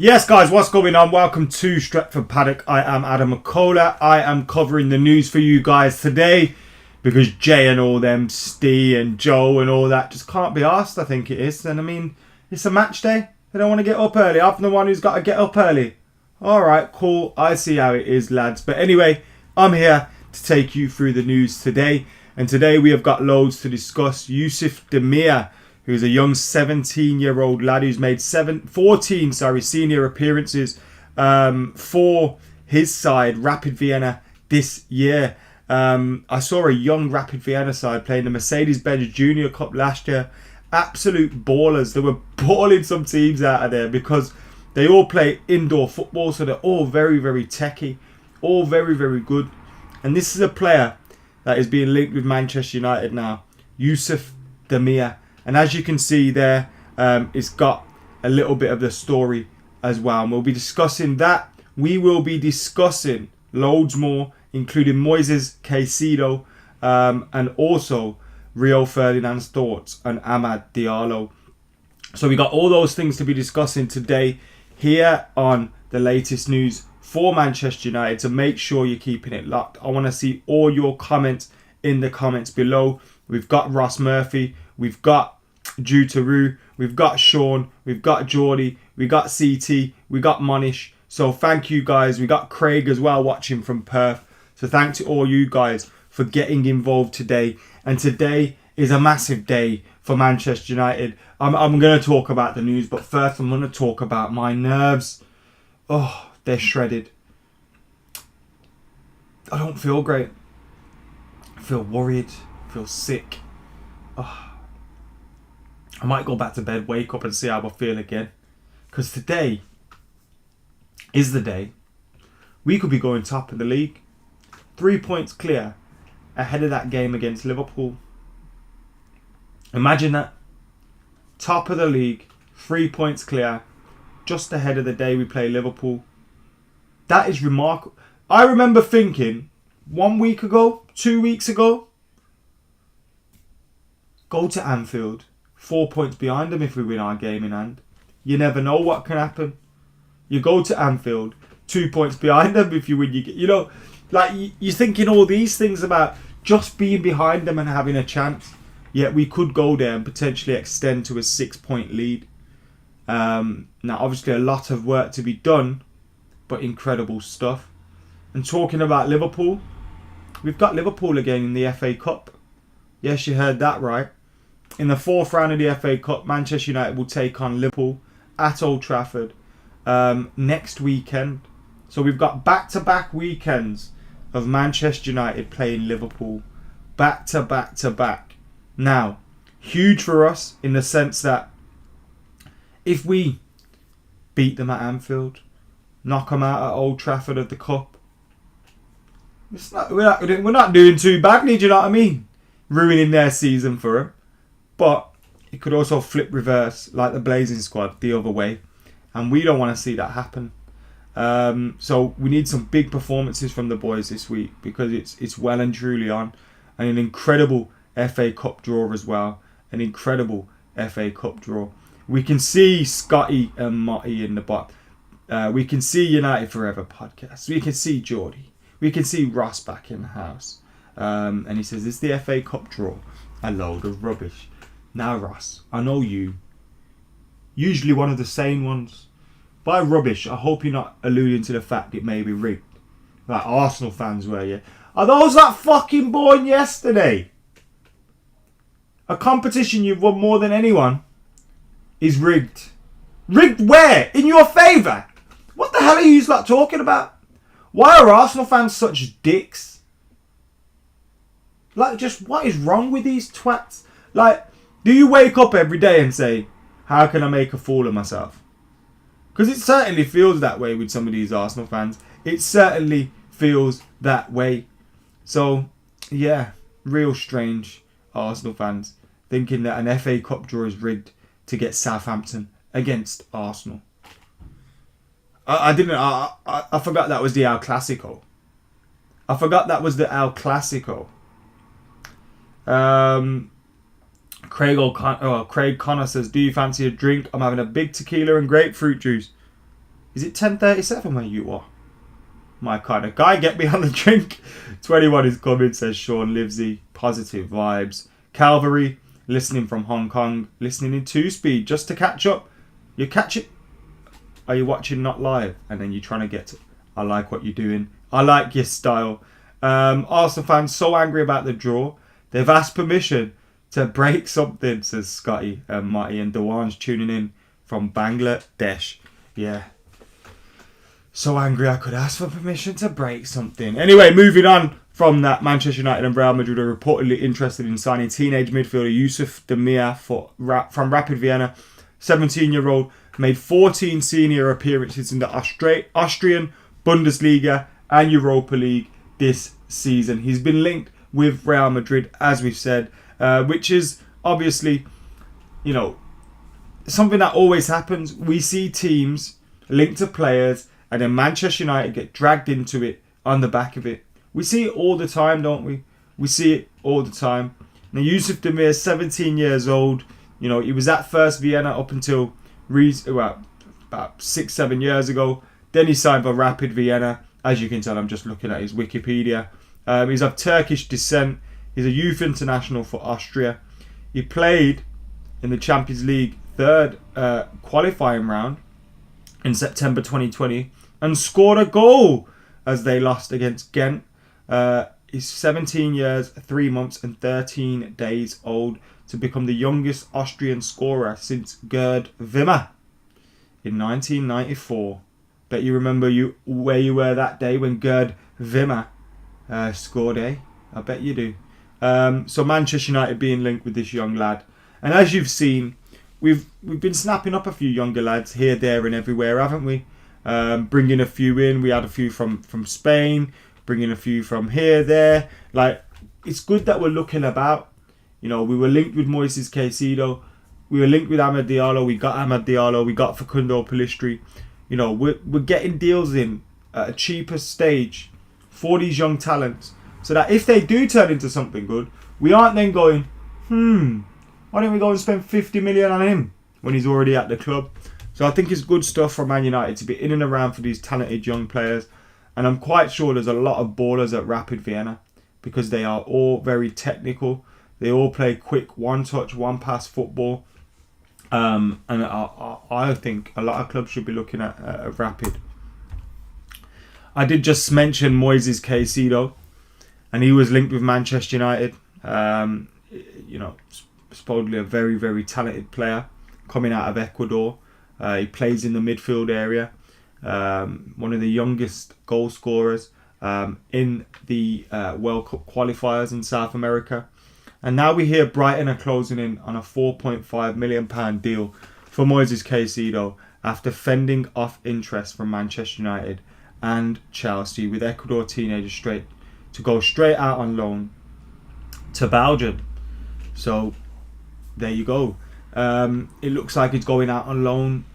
Yes, guys, what's going on? Welcome to Stretford Paddock. I am Adam McCullough. I am covering the news for you guys today because Jay and all them, Steve and Joe and all that just can't be asked, I think it is. And I mean, it's a match day. They don't want to get up early. I'm the one who's got to get up early. All right, cool. I see how it is, lads. But anyway, I'm here to take you through the news today. And today we have got loads to discuss. Yusuf Demir, who's a young 17-year-old lad who's made 14 senior appearances for his side, Rapid Vienna, this year. I saw a young Rapid Vienna side playing the Mercedes-Benz Junior Cup last year. Absolute ballers. They were balling some teams out of there because they all play indoor football, so they're all very, very techy, all very, very good. And this is a player that is being linked with Manchester United now, Yusuf Demir. And as you can see there, it's got a little bit of the story as well. And we'll be discussing that. We will be discussing loads more, including Moises Caicedo and also Rio Ferdinand's thoughts on Amad Diallo. So we got all those things to be discussing today here on the latest news for Manchester United. So make sure you're keeping it locked. I want to see all your comments in the comments below. We've got Ross Murphy. We've got Jutaru, we've got Sean, we've got Geordie, we got CT, we got Monish. So thank you guys. We got Craig as well watching from Perth. So thanks to all you guys for getting involved today. And today is a massive day for Manchester United. I'm going to talk about the news, but first I'm going to talk about my nerves. Oh, they're shredded. I don't feel great. I feel worried. I feel sick. Oh. I might go back to bed, wake up and see how I feel again. Because today is the day we could be going top of the league. 3 points clear ahead of that game against Liverpool. Imagine that. Top of the league, 3 points clear, just ahead of the day we play Liverpool. That is remarkable. I remember thinking 1 week ago, 2 weeks ago, go to Anfield. 4 points behind them if we win our game in hand. You never know what can happen. You go to Anfield, 2 points behind them if you win your game. You know, like you're thinking all these things about just being behind them and having a chance. Yet we could go there and potentially extend to a 6 point lead. Now, obviously, a lot of work to be done, but incredible stuff. And talking about Liverpool, we've got Liverpool again in the FA Cup. Yes, you heard that right. In the fourth round of the FA Cup, Manchester United will take on Liverpool at Old Trafford next weekend. So we've got back-to-back weekends of Manchester United playing Liverpool. Back-to-back-to-back. Now, huge for us in the sense that if we beat them at Anfield, knock them out at Old Trafford of the Cup, we're not doing too badly, do you know what I mean? Ruining their season for them. But it could also flip reverse like the Blazing Squad the other way. And we don't want to see that happen. So we need some big performances from the boys this week because it's well and truly on. And an incredible FA Cup draw as well. An incredible FA Cup draw. We can see Scotty and Motty in the bot. We can see United Forever podcast. We can see Geordie. We can see Ross back in the house. And he says, it's the FA Cup draw. A load of rubbish. Now, Ross, I know you. Usually one of the sane ones. By rubbish, I hope you're not alluding to the fact it may be rigged. Like Arsenal fans were, yeah. Are those that fucking born yesterday? A competition you've won more than anyone is rigged. Rigged where? In your favour? What the hell are you lot talking about? Why are Arsenal fans such dicks? Like, just what is wrong with these twats? Like, do you wake up every day and say, how can I make a fool of myself? Because it certainly feels that way with some of these Arsenal fans. It certainly feels that way. So, yeah, real strange Arsenal fans thinking that an FA Cup draw is rigged to get Southampton against Arsenal. I forgot that was the El Clasico. I forgot that was the El Clasico. Craig Connor says, do you fancy a drink? I'm having a big tequila and grapefruit juice. Is it 10:37 where you are? My kind of guy, get me on the drink. 21 is coming, says Sean Livesey. Positive vibes. Calvary, listening from Hong Kong, listening in 2-speed just to catch up. You catch it. Are you watching not live? And then you're trying to get to... I like what you're doing. I like your style. Arsenal fans so angry about the draw. They've asked permission to break something, says Scotty and Marty. And Dewan's tuning in from Bangladesh. Yeah. So angry I could ask for permission to break something. Anyway, moving on from that, Manchester United and Real Madrid are reportedly interested in signing teenage midfielder Yusuf Demir from Rapid Vienna. 17-year-old made 14 senior appearances in the Austrian Bundesliga and Europa League this season. He's been linked with Real Madrid, as we've said, which is obviously, you know, something that always happens. We see teams linked to players and then Manchester United get dragged into it on the back of it. We see it all the time, don't we? We see it all the time. Now, Yusuf Demir, 17 years old. You know, he was at first Vienna up until about 6-7 years ago. Then he signed for Rapid Vienna. As you can tell, I'm just looking at his Wikipedia. He's of Turkish descent. He's a youth international for Austria. He played in the Champions League third qualifying round in September 2020 and scored a goal as they lost against Ghent. He's 17 years, 3 months and 13 days old to become the youngest Austrian scorer since Gerd Wimmer in 1994. Bet you remember where you were that day when Gerd Wimmer scored, eh? I bet you do. So Manchester United being linked with this young lad. And as you've seen, we've been snapping up a few younger lads here, there and everywhere, haven't we? Bringing a few in. We had a few from Spain, bringing a few from here, there. Like, it's good that we're looking about. You know, we were linked with Moises Caicedo. We were linked with Amad Diallo. We got Amad Diallo. We got Facundo Pellistri. You know, we're getting deals in at a cheaper stage for these young talents, so that if they do turn into something good, we aren't then going, why don't we go and spend 50 million on him when he's already at the club? So I think it's good stuff for Man United to be in and around for these talented young players. And I'm quite sure there's a lot of ballers at Rapid Vienna because they are all very technical. They all play quick, one-touch, one-pass football. And I think a lot of clubs should be looking at Rapid. I did just mention Moises Caicedo, and he was linked with Manchester United. You know, supposedly a very, very talented player coming out of Ecuador. He plays in the midfield area. One of the youngest goal scorers in the World Cup qualifiers in South America. And now we hear Brighton are closing in on a £4.5 million deal for Moises Caicedo after fending off interest from Manchester United and Chelsea, with Ecuador teenagers to go straight out on loan to Belgium. So there you go. It looks like he's going out on loan.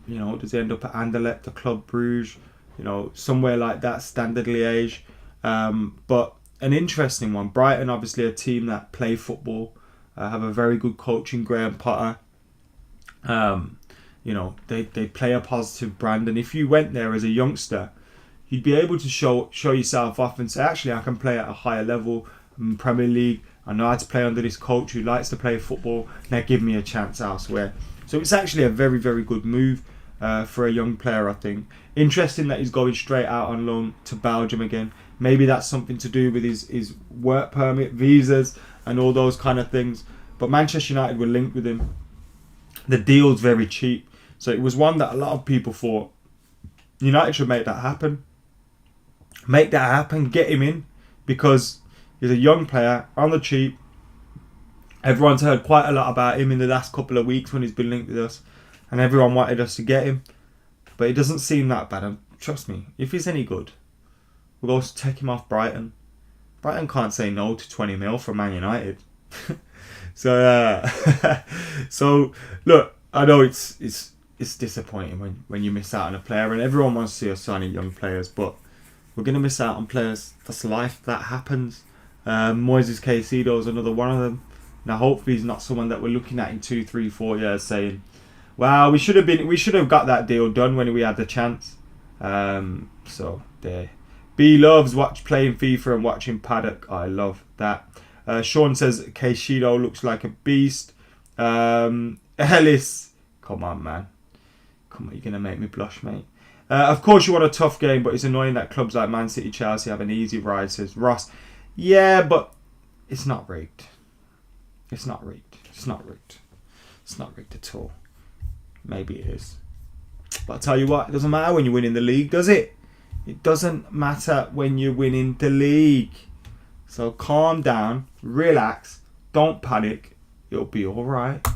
You know, does he end up at Anderlecht, the Club Bruges, you know, somewhere like that, Standard Liège. But an interesting one. Brighton, obviously a team that play football, have a very good coach in Graham Potter. You know, they play a positive brand, and if you went there as a youngster, you'd be able to show yourself off and say, actually, I can play at a higher level in Premier League. I know how to play under this coach who likes to play football. Now give me a chance elsewhere. So it's actually a very, very good move for a young player, I think. Interesting that he's going straight out on loan to Belgium again. Maybe that's something to do with his work permit, visas, and all those kind of things. But Manchester United were linked with him. The deal's very cheap. So it was one that a lot of people thought United should make that happen. Make that happen. Get him in. Because he's a young player on the cheap. Everyone's heard quite a lot about him in the last couple of weeks when he's been linked with us. And everyone wanted us to get him. But it doesn't seem that bad. And trust me, if he's any good, we'll go take him off Brighton. Brighton can't say no to 20 mil from Man United. So look, I know it's disappointing when you miss out on a player, and everyone wants to see us signing young players, but we're going to miss out on players. That's life. That happens. Moises Caicedo is another one of them. Now, hopefully he's not someone that we're looking at in 2, 3, 4 years saying, Well, we should have got that deal done when we had the chance. So there. B loves playing FIFA and watching Paddock. I love that. Sean says Caicedo looks like a beast. Ellis, come on, man. Come on, you're gonna make me blush, mate. Of course you want a tough game, but it's annoying that clubs like Man City, Chelsea have an easy ride, says Ross. Yeah, but it's not rigged. It's not rigged. It's not rigged. It's not rigged at all. Maybe it is. But I'll tell you what, it doesn't matter when you win in the league, does it? It doesn't matter when you're winning the league. So calm down, relax, don't panic. It'll be alright.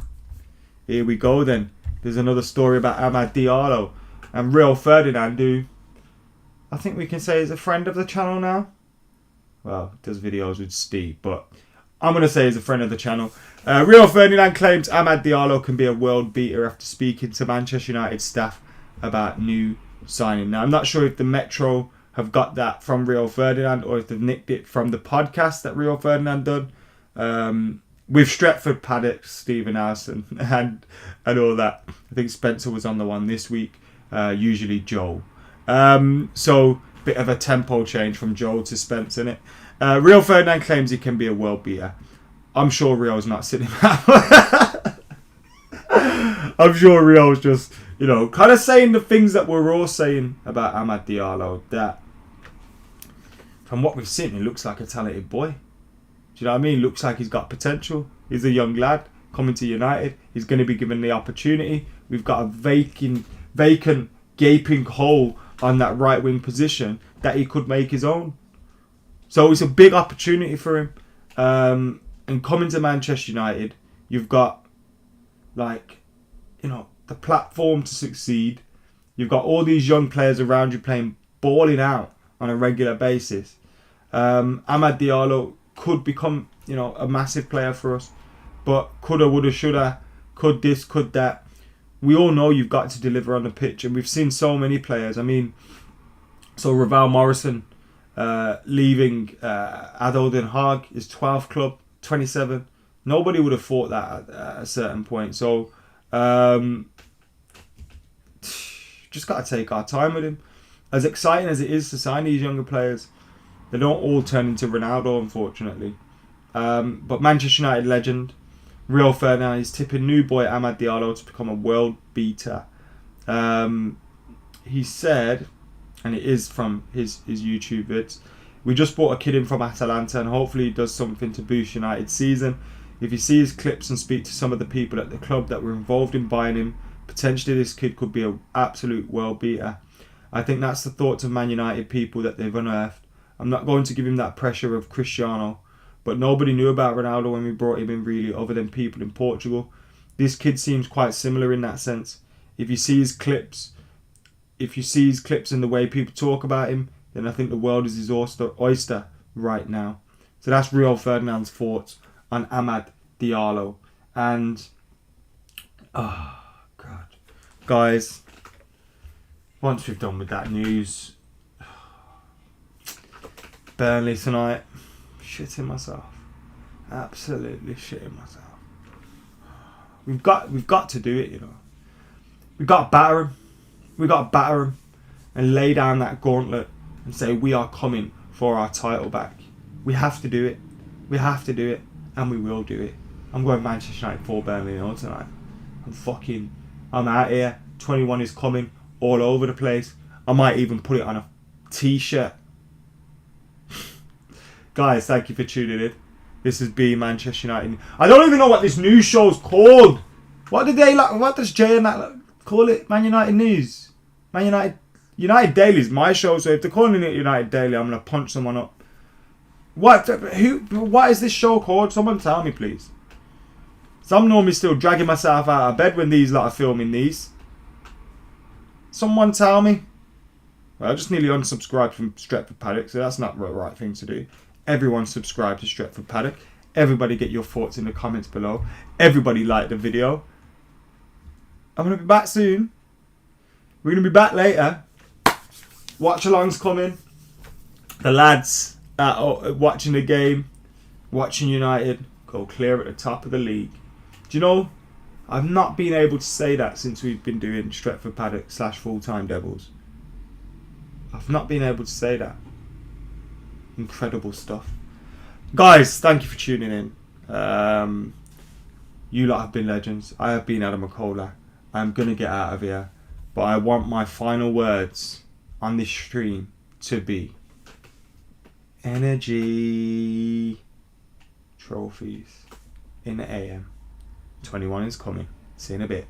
Here we go then. There's another story about Amad Diallo and Real Ferdinand, who I think we can say is a friend of the channel now. Well, does videos with Steve, but I'm going to say he's a friend of the channel. Real Ferdinand claims Amad Diallo can be a world beater after speaking to Manchester United staff about new signing. Now, I'm not sure if the Metro have got that from Real Ferdinand or if they've nicked it from the podcast that Real Ferdinand done. With Stretford, Paddock, Stephen Allison and all that. I think Spencer was on the one this week. Usually Joel. So, bit of a tempo change from Joel to Spencer, innit? Real Ferdinand claims he can be a world beater. I'm sure Real's not sitting out. I'm sure Real's just, kind of saying the things that we're all saying about Amad Diallo. That, from what we've seen, he looks like a talented boy. Do you know what I mean? Looks like he's got potential. He's a young lad coming to United. He's going to be given the opportunity. We've got a vacant, gaping hole on that right wing position that he could make his own. So it's a big opportunity for him. And coming to Manchester United, you've got the platform to succeed. You've got all these young players around you balling out on a regular basis. Amad Diallo could become, a massive player for us. But coulda, woulda, shoulda, could this, could that. We all know you've got to deliver on the pitch. And we've seen so many players. I mean, so Ravel Morrison leaving Adel Den Haag, his 12th club, 27. Nobody would have thought that at a certain point. So, just got to take our time with him. As exciting as it is to sign these younger players, they don't all turn into Ronaldo, unfortunately. But Manchester United legend Real Ferdinand is tipping new boy Amad Diallo to become a world beater. He said, and it is from his YouTube vids, we just bought a kid in from Atalanta and hopefully he does something to boost United's season. If you see his clips and speak to some of the people at the club that were involved in buying him, potentially this kid could be an absolute world beater. I think that's the thoughts of Man United people that they've unearthed. I'm not going to give him that pressure of Cristiano, but nobody knew about Ronaldo when we brought him in really, other than people in Portugal. This kid seems quite similar in that sense. If you see his clips and the way people talk about him, then I think the world is his oyster right now. So that's Real Ferdinand's thoughts on Amad Diallo. And, oh, God. Guys, once we've done with that news, Burnley tonight, shitting myself. Absolutely shitting myself. We've got to do it, We've got to batter them. We've got to batter them and lay down that gauntlet and say we are coming for our title back. We have to do it. We have to do it. And we will do it. I'm going Manchester United 4 Burnley 0 tonight. I'm out here. 21 is coming all over the place. I might even put it on a t-shirt. Guys, thank you for tuning in. This has been Manchester United. I don't even know what this news show's called. What does Jay and that call it? Man United News. United Daily is my show, so if they're calling it United Daily, I'm gonna punch someone up. What is this show called? Someone tell me, please. So I'm normally still dragging myself out of bed when these lot are filming these. Someone tell me. Well, I just nearly unsubscribed from Stretford Paddock, so that's not the right thing to do. Everyone subscribe to Stretford Paddock. Everybody get your thoughts in the comments below. Everybody like the video. I'm going to be back soon. We're going to be back later. Watch alongs coming. The lads watching the game, watching United go clear at the top of the league. Do you know, I've not been able to say that since we've been doing Stretford Paddock / Full-Time Devils. I've not been able to say that. Incredible stuff. Guys, thank you for tuning in. You lot have been legends. I have been Adam McCullough. I'm going to get out of here. But I want my final words on this stream to be energy trophies in the AM. 21 is coming. See you in a bit.